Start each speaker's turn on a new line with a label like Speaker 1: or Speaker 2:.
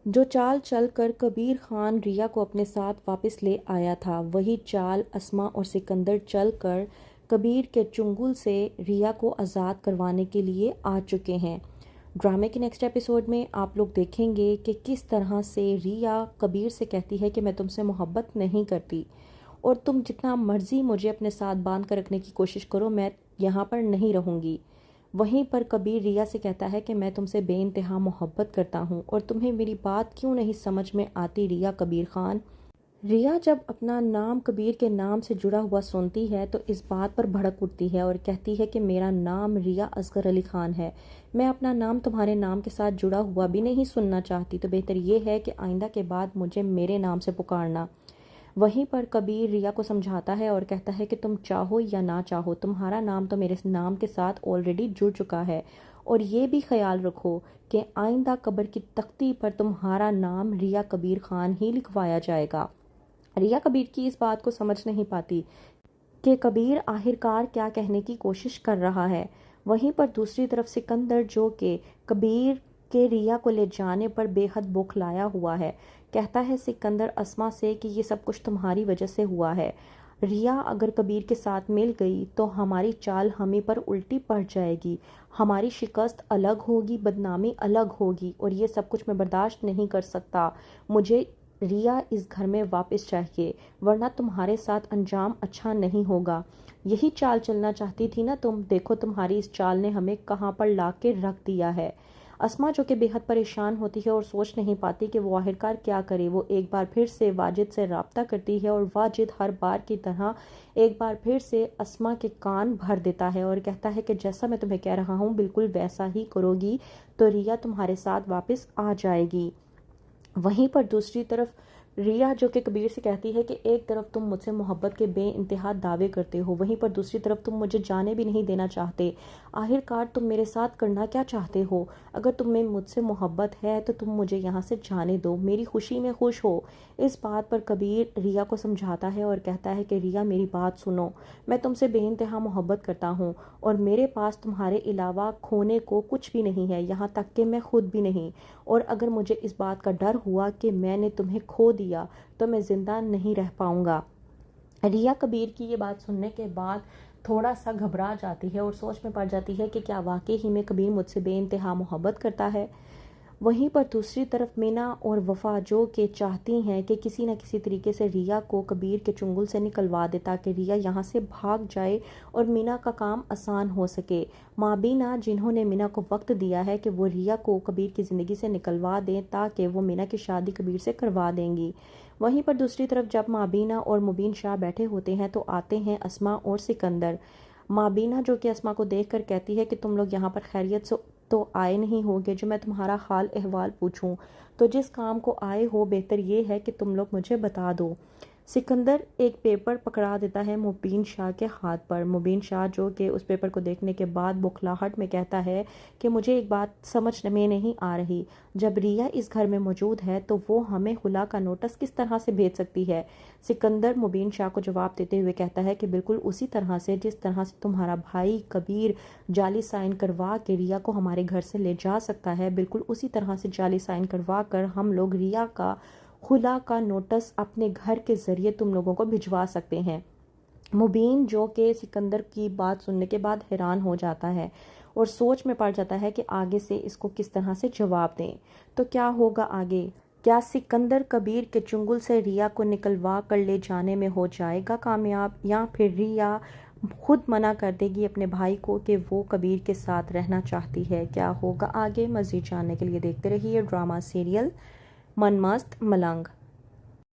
Speaker 1: जो चाल चलकर कबीर खान रिया को अपने साथ वापस ले आया था, वही चाल अस्मा और सिकंदर चलकर कबीर के चुंगल से रिया को आज़ाद करवाने के लिए आ चुके हैं। ड्रामे के नेक्स्ट एपिसोड में आप लोग देखेंगे कि किस तरह से रिया कबीर से कहती है कि मैं तुमसे मोहब्बत नहीं करती और तुम जितना मर्जी मुझे अपने साथ बांध कर रखने की कोशिश करो, मैं यहाँ पर नहीं रहूँगी। वहीं पर कबीर रिया से कहता है कि मैं तुमसे बेइंतहा मोहब्बत करता हूँ और तुम्हें मेरी बात क्यों नहीं समझ में आती रिया कबीर खान। रिया जब अपना नाम कबीर के नाम से जुड़ा हुआ सुनती है तो इस बात पर भड़क उठती है और कहती है कि मेरा नाम रिया असगर अली खान है। मैं अपना नाम तुम्हारे नाम के साथ जुड़ा हुआ भी नहीं सुनना चाहती, तो बेहतर ये है कि आइंदा के बाद मुझे मेरे नाम से पुकारना। वहीं पर कबीर रिया को समझाता है और कहता है कि तुम चाहो या ना चाहो, तुम्हारा नाम तो मेरे नाम के साथ ऑलरेडी जुड़ चुका है और ये भी ख्याल रखो कि आइंदा कब्र की तख्ती पर तुम्हारा नाम रिया कबीर खान ही लिखवाया जाएगा। रिया कबीर की इस बात को समझ नहीं पाती कि कबीर आखिरकार क्या कहने की कोशिश कर रहा है। वहीं पर दूसरी तरफ सिकंदर, जो कि कबीर के रिया को ले जाने पर बेहद बौखलाया हुआ है, कहता है सिकंदर अस्मा से कि ये सब कुछ तुम्हारी वजह से हुआ है। रिया अगर कबीर के साथ मिल गई तो हमारी चाल हमें पर उल्टी पड़ जाएगी, हमारी शिकस्त अलग होगी, बदनामी अलग होगी और ये सब कुछ मैं बर्दाश्त नहीं कर सकता। मुझे रिया इस घर में वापस चाहिए, वरना तुम्हारे साथ अंजाम अच्छा नहीं होगा। यही चाल चलना चाहती थी ना तुम, देखो तुम्हारी इस चाल ने हमें कहाँ पर ला के रख दिया है। अस्मा, जो कि बेहद परेशान होती है और सोच नहीं पाती कि वो आखिरकार क्या करे, वो एक बार फिर से वाजिद से रब्ता करती है और वाजिद हर बार की तरह एक बार फिर से अस्मा के कान भर देता है और कहता है कि जैसा मैं तुम्हें कह रहा हूँ बिल्कुल वैसा ही करोगी तो रिया तुम्हारे साथ वापस आ जाएगी। वहीं पर दूसरी तरफ रिया, जो कि कबीर से कहती है कि एक तरफ तुम मुझसे मोहब्बत के बेइंतहा दावे करते हो, वहीं पर दूसरी तरफ तुम मुझे जाने भी नहीं देना चाहते। आखिरकार तुम मेरे साथ करना क्या चाहते हो? अगर तुम्हें मुझसे मोहब्बत है तो तुम मुझे यहाँ से जाने दो, मेरी खुशी में खुश हो। इस बात पर कबीर रिया को समझाता है और कहता है कि रिया मेरी बात सुनो, मैं तुमसे बेइंतहा मोहब्बत करता हूँ और मेरे पास तुम्हारे अलावा खोने को कुछ भी नहीं है, यहाँ तक कि मैं खुद भी नहीं। और अगर मुझे इस बात का डर हुआ कि मैंने तुम्हें खो दिया तो मैं जिंदा नहीं रह पाऊंगा। रिया कबीर की ये बात सुनने के बाद थोड़ा सा घबरा जाती है और सोच में पड़ जाती है कि क्या वाकई ही में कबीर मुझसे बेइंतहा मोहब्बत करता है। वहीं पर दूसरी तरफ मीना और वफा, जो कि चाहती हैं कि किसी न किसी तरीके से रिया को कबीर के चुंगल से निकलवा दे ताकि रिया यहाँ से भाग जाए और मीना का काम आसान हो सके। माबीना, जिन्होंने मीना को वक्त दिया है कि वो रिया को कबीर की ज़िंदगी से निकलवा दें ताकि वो मीना की शादी कबीर से करवा देंगी। वहीं पर दूसरी तरफ जब माबीना और मुबीन शाह बैठे होते हैं तो आते हैं अस्मा और सिकंदर। माबीना, जो कि अस्मा को देखकर कहती है कि तुम लोग यहाँ पर खैरियत से तो आए नहीं होगे जो मैं तुम्हारा हाल अहवाल पूछूं, तो जिस काम को आए हो बेहतर ये है कि तुम लोग मुझे बता दो। सिकंदर एक पेपर पकड़ा देता है मुबीन शाह के हाथ पर। मुबीन शाह, जो कि उस पेपर को देखने के बाद बुखलाहट में कहता है कि मुझे एक बात समझ में नहीं आ रही, जब रिया इस घर में मौजूद है तो वो हमें खुला का नोटिस किस तरह से भेज सकती है। सिकंदर मुबीन शाह को जवाब देते हुए कहता है कि बिल्कुल उसी तरह से जिस तरह से तुम्हारा भाई कबीर जाली साइन करवा के रिया को हमारे घर से ले जा सकता है, बिल्कुल उसी तरह से जाली साइन करवा कर हम लोग रिया का खुला का नोटिस अपने घर के ज़रिए तुम लोगों को भिजवा सकते हैं। मुबीन, जो कि सिकंदर की बात सुनने के बाद हैरान हो जाता है और सोच में पड़ जाता है कि आगे से इसको किस तरह से जवाब दें। तो क्या होगा आगे? क्या सिकंदर कबीर के चुंगल से रिया को निकलवा कर ले जाने में हो जाएगा कामयाब, या फिर रिया खुद मना कर देगी अपने भाई को कि वो कबीर के साथ रहना चाहती है? क्या होगा आगे? मज़ीद जानने के लिए देखते रहिए ड्रामा सीरियल मन मस्त मलंग।